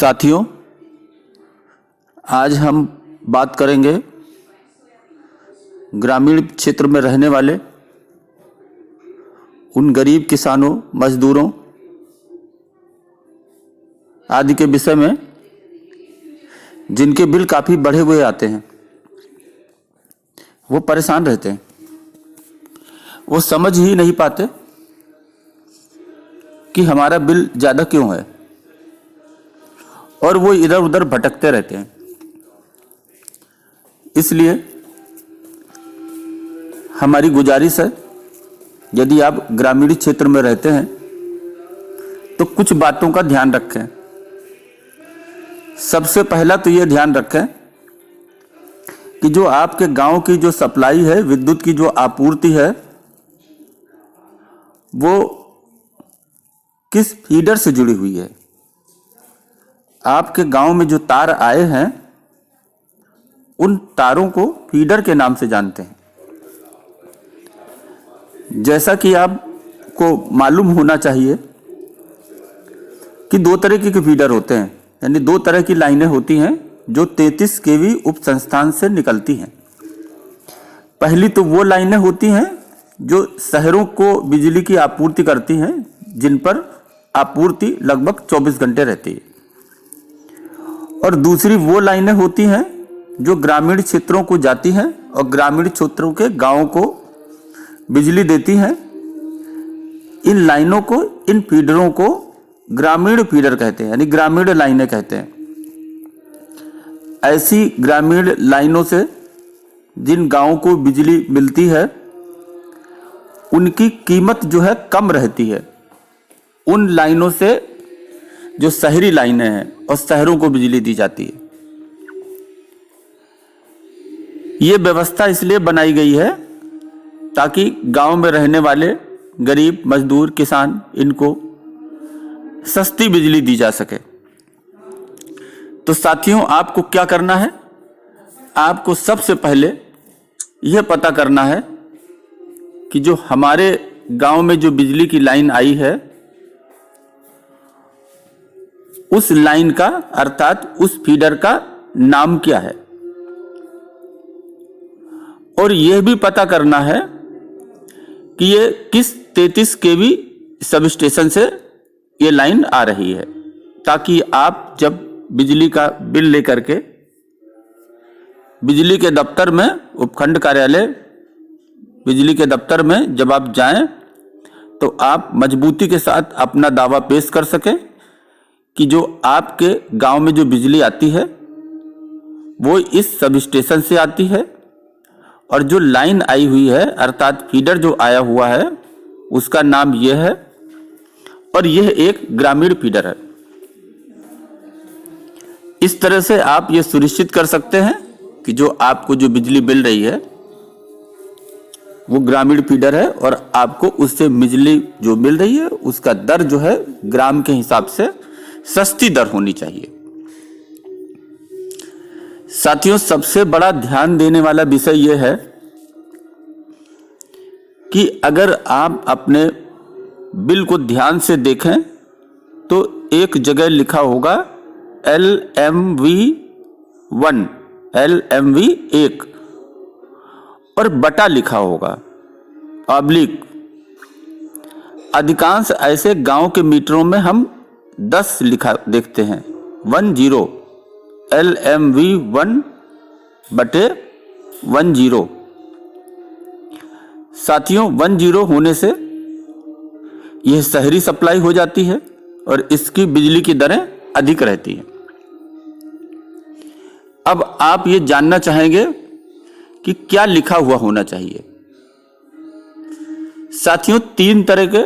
साथियों, आज हम बात करेंगे ग्रामीण क्षेत्र में रहने वाले उन गरीब किसानों, मजदूरों आदि के विषय में जिनके बिल काफ़ी बढ़े हुए आते हैं। वो परेशान रहते हैं, वो समझ ही नहीं पाते कि हमारा बिल ज़्यादा क्यों है और वो इधर उधर भटकते रहते हैं। इसलिए हमारी गुजारिश है, यदि आप ग्रामीण क्षेत्र में रहते हैं तो कुछ बातों का ध्यान रखें। सबसे पहला तो ये ध्यान रखें कि जो आपके गांव की जो सप्लाई है, विद्युत की जो आपूर्ति है, वो किस फीडर से जुड़ी हुई है। आपके गांव में जो तार आए हैं, उन तारों को फीडर के नाम से जानते हैं। जैसा कि आपको मालूम होना चाहिए कि दो तरह के फीडर होते हैं, यानी दो तरह की लाइनें होती हैं जो 33 केवी उप संस्थान से निकलती हैं। पहली तो वो लाइनें होती हैं जो शहरों को बिजली की आपूर्ति करती हैं, जिन पर आपूर्ति लगभग 24 घंटे रहती है। और दूसरी वो लाइनें होती हैं जो ग्रामीण क्षेत्रों को जाती हैं और ग्रामीण क्षेत्रों के गांवों को बिजली देती हैं। इन लाइनों को, इन फीडरों को ग्रामीण फीडर कहते हैं, यानी ग्रामीण लाइनें कहते हैं। ऐसी ग्रामीण लाइनों से जिन गांवों को बिजली मिलती है, उनकी कीमत जो है कम रहती है उन लाइनों से जो शहरी लाइनें हैं और शहरों को बिजली दी जाती है। ये व्यवस्था इसलिए बनाई गई है ताकि गांव में रहने वाले गरीब, मजदूर, किसान, इनको सस्ती बिजली दी जा सके। तो साथियों, आपको क्या करना है? आपको सबसे पहले यह पता करना है कि जो हमारे गांव में जो बिजली की लाइन आई है, उस लाइन का अर्थात उस फीडर का नाम क्या है। और यह भी पता करना है कि ये किस 33 केवी सब स्टेशन से ये लाइन आ रही है, ताकि आप जब बिजली का बिल लेकर के बिजली के दफ्तर में, उपखंड कार्यालय बिजली के दफ्तर में जब आप जाएं, तो आप मजबूती के साथ अपना दावा पेश कर सकें कि जो आपके गांव में जो बिजली आती है वो इस सब स्टेशन से आती है, और जो लाइन आई हुई है अर्थात फीडर जो आया हुआ है उसका नाम यह है, और यह एक ग्रामीण फीडर है। इस तरह से आप ये सुनिश्चित कर सकते हैं कि जो आपको जो बिजली मिल रही है वो ग्रामीण फीडर है, और आपको उससे बिजली जो मिल रही है उसका दर जो है ग्राम के हिसाब से सस्ती दर होनी चाहिए। साथियों, सबसे बड़ा ध्यान देने वाला विषय यह है कि अगर आप अपने बिल को ध्यान से देखें तो एक जगह लिखा होगा LMV1, LMV1 और बटा लिखा होगा, ऑब्लिक। अधिकांश ऐसे गांव के मीटरों में हम 10 लिखा देखते हैं, 10, LMV1 बटे 10। साथियों, 10 होने से यह शहरी सप्लाई हो जाती है और इसकी बिजली की दरें अधिक रहती हैं। अब आप ये जानना चाहेंगे कि क्या लिखा हुआ होना चाहिए। साथियों, 3 तरह के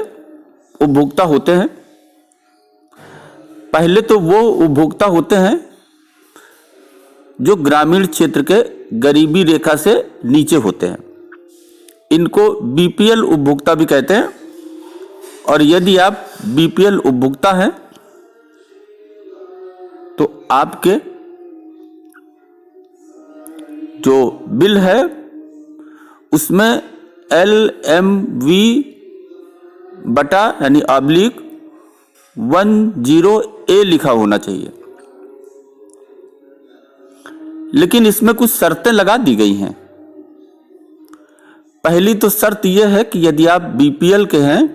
उपभोक्ता होते हैं। पहले तो वो उपभोक्ता होते हैं जो ग्रामीण क्षेत्र के गरीबी रेखा से नीचे होते हैं। इनको BPL उपभोक्ता भी कहते हैं। और यदि आप BPL उपभोक्ता हैं तो आपके जो बिल है उसमें LMV बटा यानी ऑब्लिक 10A लिखा होना चाहिए। लेकिन इसमें कुछ शर्तें लगा दी गई हैं। पहली तो शर्त यह है कि यदि आप बीपीएल के हैं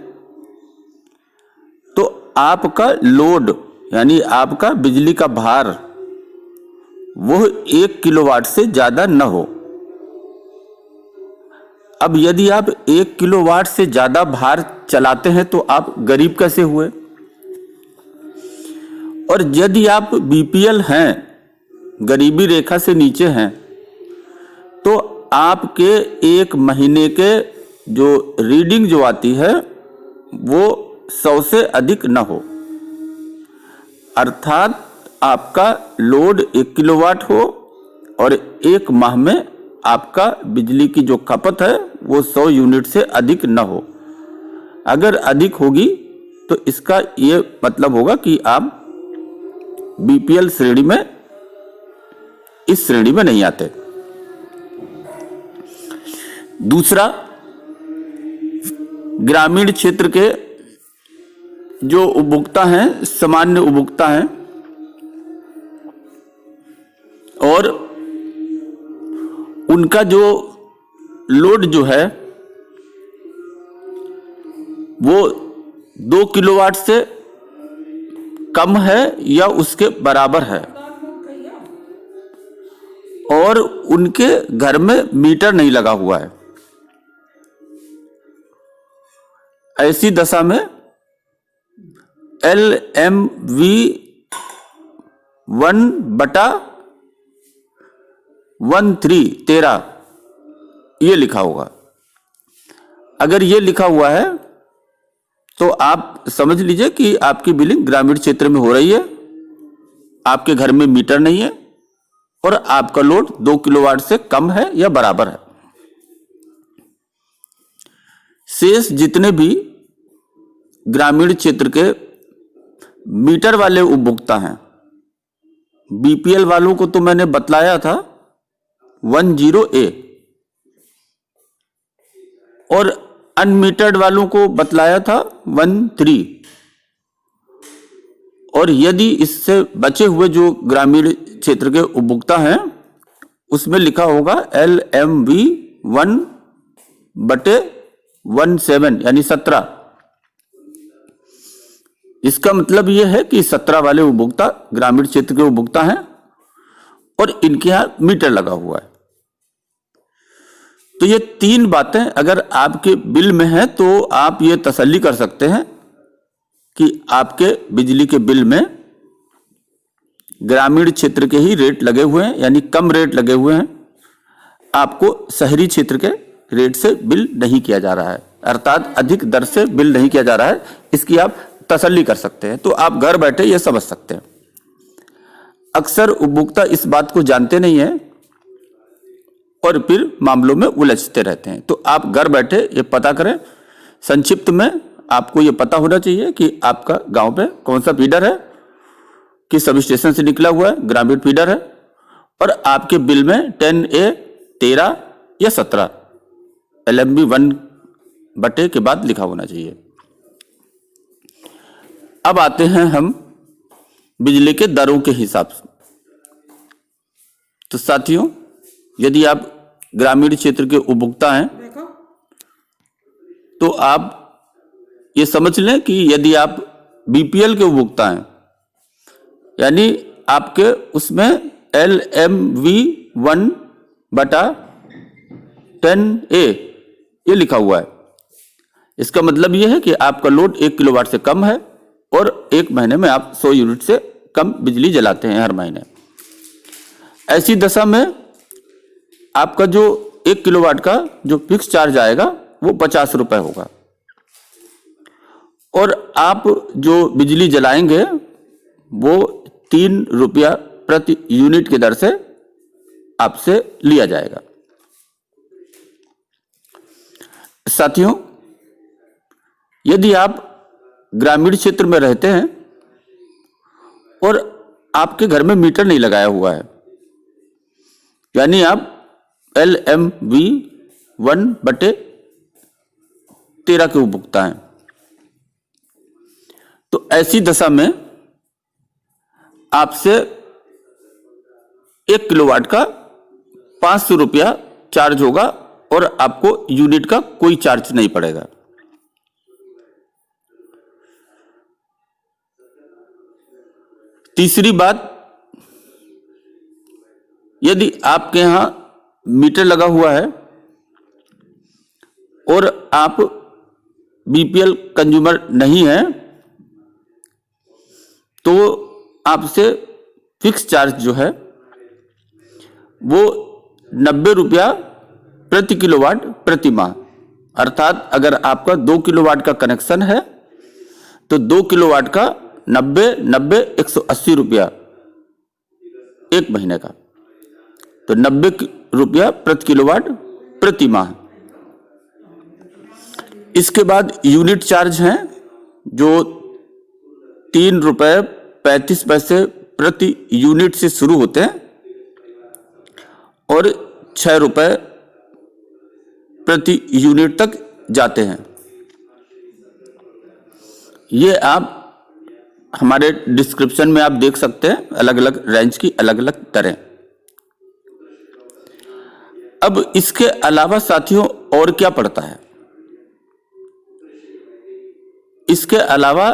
तो आपका लोड यानी आपका बिजली का भार वो 1 किलोवाट से ज्यादा न हो। अब यदि आप 1 किलोवाट से ज्यादा भार चलाते हैं तो आप गरीब कैसे हुए? और यदि आप बीपीएल हैं, गरीबी रेखा से नीचे हैं, तो आपके एक महीने के जो रीडिंग जो आती है वो 100 से अधिक न हो, अर्थात आपका लोड 1 किलोवाट हो और एक माह में आपका बिजली की जो खपत है वो 100 यूनिट से अधिक न हो। अगर अधिक होगी तो इसका ये मतलब होगा कि आप बीपीएल श्रेणी में, इस श्रेणी में नहीं आते। दूसरा, ग्रामीण क्षेत्र के जो उपभोक्ता हैं, सामान्य उपभोक्ता हैं और उनका जो लोड जो है वो 2 किलोवाट से कम है या उसके बराबर है और उनके घर में मीटर नहीं लगा हुआ है, ऐसी दशा में LMV 1/13 ये लिखा होगा। अगर ये लिखा हुआ है तो आप समझ लीजिए कि आपकी बिलिंग ग्रामीण क्षेत्र में हो रही है, आपके घर में मीटर नहीं है और आपका लोड 2 किलोवाट से कम है या बराबर है। शेष जितने भी ग्रामीण क्षेत्र के मीटर वाले उपभोक्ता हैं, बीपीएल वालों को तो मैंने बतलाया था 10A और अनमीटर्ड वालों को बतलाया था 13। और यदि इससे बचे हुए जो ग्रामीण क्षेत्र के उपभोक्ता हैं उसमें लिखा होगा LMV 1/17 यानी 17। इसका मतलब यह है कि 17 वाले उपभोक्ता ग्रामीण क्षेत्र के उपभोक्ता हैं और इनके यहां मीटर लगा हुआ है। तो ये 3 बातें अगर आपके बिल में हैं तो आप ये तसल्ली कर सकते हैं कि आपके बिजली के बिल में ग्रामीण क्षेत्र के ही रेट लगे हुए हैं, यानी कम रेट लगे हुए हैं। आपको शहरी क्षेत्र के रेट से बिल नहीं किया जा रहा है, अर्थात अधिक दर से बिल नहीं किया जा रहा है। इसकी आप तसल्ली कर सकते हैं, तो आप घर बैठे ये समझ सकते हैं। अक्सर उपभोक्ता इस बात को जानते नहीं है और फिर मामलों में उलझते रहते हैं। तो आप घर बैठे ये पता करें। संक्षिप्त में आपको ये पता होना चाहिए कि आपका गांव पे कौन सा फीडर है, किस सब स्टेशन से निकला हुआ है, ग्रामीण फीडर है, और आपके बिल में 10A 13 या 17 LMV 1 के बाद लिखा होना चाहिए। अब आते हैं हम बिजली के दरों के हिसाब से। तो साथियों, यदि आप ग्रामीण क्षेत्र के उपभोक्ता हैं तो आप ये समझ लें कि यदि आप बीपीएल के उपभोक्ता हैं, यानी आपके उसमें LMV 1/10A ये लिखा हुआ है। इसका मतलब यह है कि आपका लोड 1 किलोवाट से कम है और एक महीने में आप 100 यूनिट से कम बिजली जलाते हैं हर महीने। ऐसी दशा में आपका जो 1 किलोवाट का जो फिक्स चार्ज आएगा वो 50 रुपए होगा और आप जो बिजली जलाएंगे वो 3 रुपया प्रति यूनिट की दर से आपसे लिया जाएगा। साथियों, यदि आप ग्रामीण क्षेत्र में रहते हैं और आपके घर में मीटर नहीं लगाया हुआ है, यानी आप LMV 1/13 के उपभोक्ता हैं, तो ऐसी दशा में आपसे 1 किलोवाट का 500 रुपया चार्ज होगा और आपको यूनिट का कोई चार्ज नहीं पड़ेगा। तीसरी बात, यदि आपके यहां मीटर लगा हुआ है और आप बीपीएल कंज्यूमर नहीं है तो आपसे फिक्स चार्ज जो है वो 90 रुपया प्रति किलोवाट प्रति माह, अर्थात अगर आपका 2 किलोवाट का कनेक्शन है तो 2 किलोवाट का 90 180 रुपया एक महीने का, तो 90 रुपया प्रति किलोवाट प्रति माह। इसके बाद यूनिट चार्ज हैं जो 3 रुपये 35 पैसे प्रति यूनिट से शुरू होते हैं और 6 रुपये प्रति यूनिट तक जाते हैं। ये आप हमारे डिस्क्रिप्शन में आप देख सकते हैं, अलग अलग रेंज की अलग अलग दरें। अब इसके अलावा साथियों और क्या पड़ता है? इसके अलावा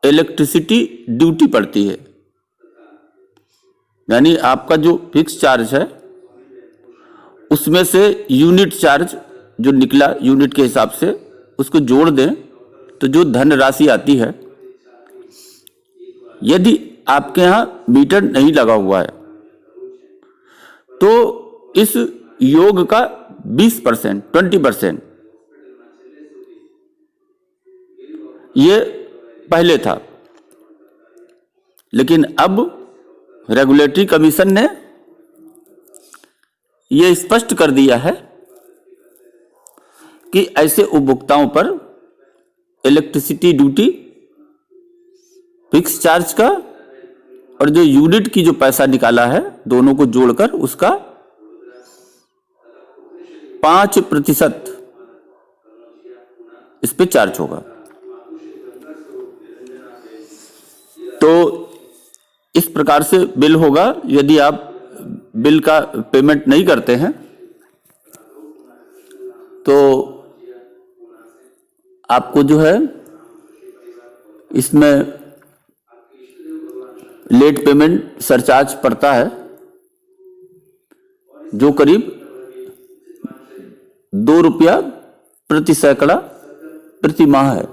इलेक्ट्रिसिटी ड्यूटी पड़ती है, यानी आपका जो फिक्स चार्ज है उसमें से यूनिट चार्ज जो निकला यूनिट के हिसाब से उसको जोड़ दें तो जो धन राशि आती है, यदि आपके यहां मीटर नहीं लगा हुआ है तो इस योग का 20% 20% ये पहले था, लेकिन अब रेगुलेटरी कमीशन ने यह स्पष्ट कर दिया है कि ऐसे उपभोक्ताओं पर इलेक्ट्रिसिटी ड्यूटी, फिक्स चार्ज का और जो यूनिट की जो पैसा निकाला है दोनों को जोड़कर उसका 5% इस पे चार्ज होगा। तो इस प्रकार से बिल होगा। यदि आप बिल का पेमेंट नहीं करते हैं तो आपको जो है इसमें लेट पेमेंट सरचार्ज पड़ता है जो करीब 2 रुपया प्रति सैकड़ा प्रति माह है।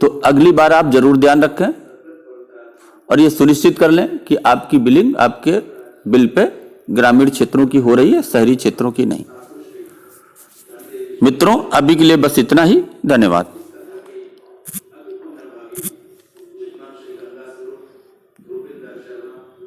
तो अगली बार आप जरूर ध्यान रखें और ये सुनिश्चित कर लें कि आपकी बिलिंग आपके बिल पे ग्रामीण क्षेत्रों की हो रही है, शहरी क्षेत्रों की नहीं। मित्रों, अभी के लिए बस इतना ही। धन्यवाद।